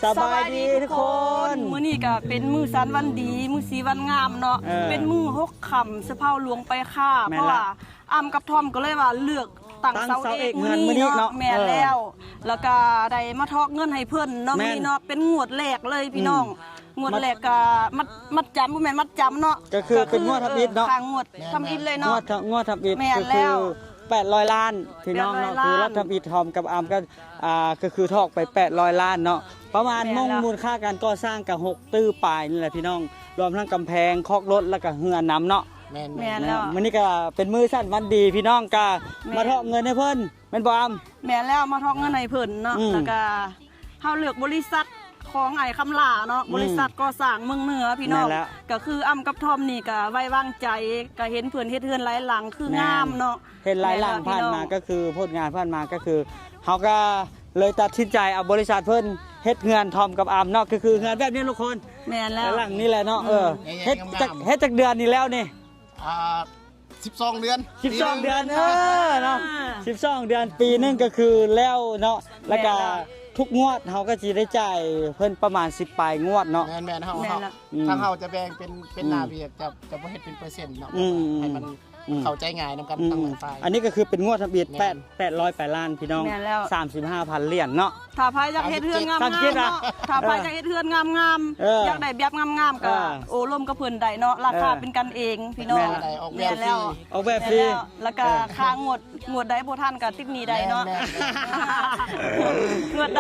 สบายดีทุกคนมื้อนี้ก็เป็นมื้อสันวันดีมื้อสีวันงามเนาะเป็นมื้อหกค่ำสะเพาหลวงไปค่าเพราะว่าอ้ำกับทอมก็เลยว่าเลือกตั้งเสาเอกมื้อนี้เนาะแม่แล้วก็ได้มาทอกเงินให้เพิ่นเนาะมื้อนี้เนาะเป็นงวดแรกเลยพี่น้องงวดแรกก็มัดจำบ่แม่นมัดจำเนาะก็คือเป็นงวดทำอิฐเนาะทางงวดทำอิฐเลยเนาะงวดทำอิฐก็คือ800 ล้านพี่น้องเนาะคือรับทำอิฐทอมกับอามก็คือทอกไป800 ล้านเนาะประมาณมูลค่าการก่อสร้างกับ6ตื้อปลายนี่แหละพี่น้องรวมทั้งกำแพงคอกรถแล้วก็เฮือนน้ำเนาะแม่นแล้วมื้อนี้ก็เป็นมื้อสั้นวันดีพี่น้องก็มาทอกเงินให้เพิ่นแม่นบ่อามแม่นแล้วมาทอกเงินให้เพิ่นเนาะแล้วก็เฮาเลือกบริษัทของไอ้คำลาเนาะบริษัทก่อสร้างเมืองเหนือพี่น้องก็คืออ้ำกับทอมนี่ก็ไว้วางใจก็เห็นเพื่อนเฮ็ดเฮือนหลายหลังคืองามเนาะเห็นหลายหลังผ่านมาก็คือผลงานผ่านมาก็คือเฮาก็เลยตัดสินใจเอาบริษัทเพิ่นเฮ็ดเฮือนทอมกับอ้ำเนาะก็คือเฮือนแบบนี้ทุกคนแม่นแล้วหลังนี้แหละเนาะเฮ็ดจากเดือนนี้แล้วนี่12 เดือน12 เดือนเนาะ12 เดือนปีนึงก็คือแล้วเนาะแล้วก็ทุกงวดเฮาก็สิได้จ่ายเพิ่นประมาณ10ปลายงวดเนาะแม่นๆเฮาทางเฮาจะแบ่งเป็นหน้าเวียกจะบ่เฮ็ดเป็นเปอร์เซ็นต์เนาะให้มันเข้าใจง่ายนำกันทั้งฝ่ายอันนี้ก็คือเป็นงวดทะเบียน800 ล้านพี่น้อง35,000 เหรียญเนาะถ้าพายอยากเฮ็ดเฮือนงามๆเนาะถ้าพายอยากเฮ็ดเฮือนงามๆอยากได้แบบงามๆก็โอ้ร่วมกับเพิ่นได้เนาะราคาเป็นกันเองพี่น้องแม่นแล้วออกแบบฟรีแล้วก็ค่างวดได้บ่ทันก็ติ๊กนี้ได้เนาะงวดไ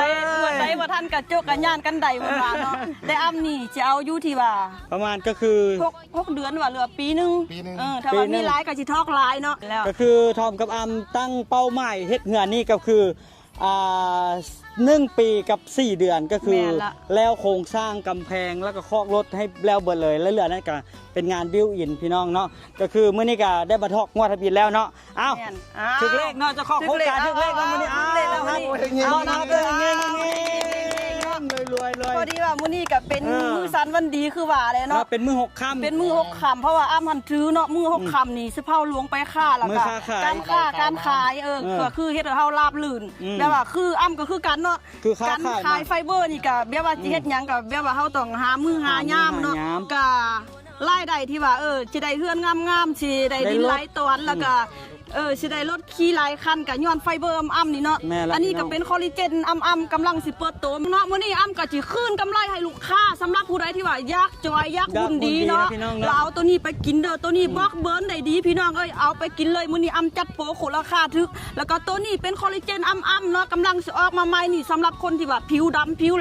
ด้บ่ทันก็โจกกันย่านกันได้เพิ่นว่าเนาะได้อ้ำนี่จะเอาอยู่ที่ว่าประมาณก็คือ6เดือนว่าเหลือปีนึงถ้าว่ามีหลายก็สิทอกหลายเนาะก็คือทอมกับอ้ำตั้งเป้าหมายเฮ็ดเฮือนนี่ก็คือ1 ปีกับ4 เดือนก็คือแล้วโครงสร้างกำแพงแล้วก็คอกรถให้แล้วเบิดเลยแล้วเหลือนั่นก็เป็นงานบิวอินพี่น้องเนาะก็คือมื้อนี้ก็ได้มาทอกงวดทะเบียนแล้วเนาะอ้าวถึงเลขเนาะจะเข้าโครงการถึงเลขแล้วมื้อนี้อ้าวนับเลยเงินรวยพอดีว่ามื้อนี้ก็เป็นมื้อสันวันดีคือว่าเลยเนาะเป็นมื้อ6 ค่ำเป็นมื้อ6 ค่ำเพราะว่าอ้ำหันถือเนาะมื้อ6 ค่ำนี่สิเผาหลวงไปค่าแล้วก็การขายก็คือเฮ็ดให้เฮาราบลื่นแบบว่าคืออ้ำก็คือกันเนาะการขายไฟเบอร์นี่ก็แบบว่าสิเฮ็ดหยังก็แบบว่าเฮาต้องหามื้อหายามเนาะก็รายได้ที่ว่าสิได้เฮือนงามๆสิได้ดินหลายตอนแล้วก็สิได้รถขี่หลายคันก็ย้อนไฟเบอร์อ้ำนี่เนาะอันนี้ก็เป็นคอลลาเจนอ้ำกำลังสิเปิดโตเนาะมื้อนี้อ้ำก็สิคืนกำไรให้ลูกค้าสำหรับผู้ใดที่ว่าอยากจอยอยากหุ่นดีเนาะเราเอาตัวนี้ไปกินเด้อตัวนี้บล็อกเบิร์นได้ดีพี่น้องเอาไปกินเลยมื้อนี้อ้ำจัดโปรโคราคาทึกแล้วก็ตัวนี้เป็นคอลลาเจนอ้ำเนาะกำลังสิออกมาใหม่นี่สำหรับคนที่ว่าผิวดำผิวแหล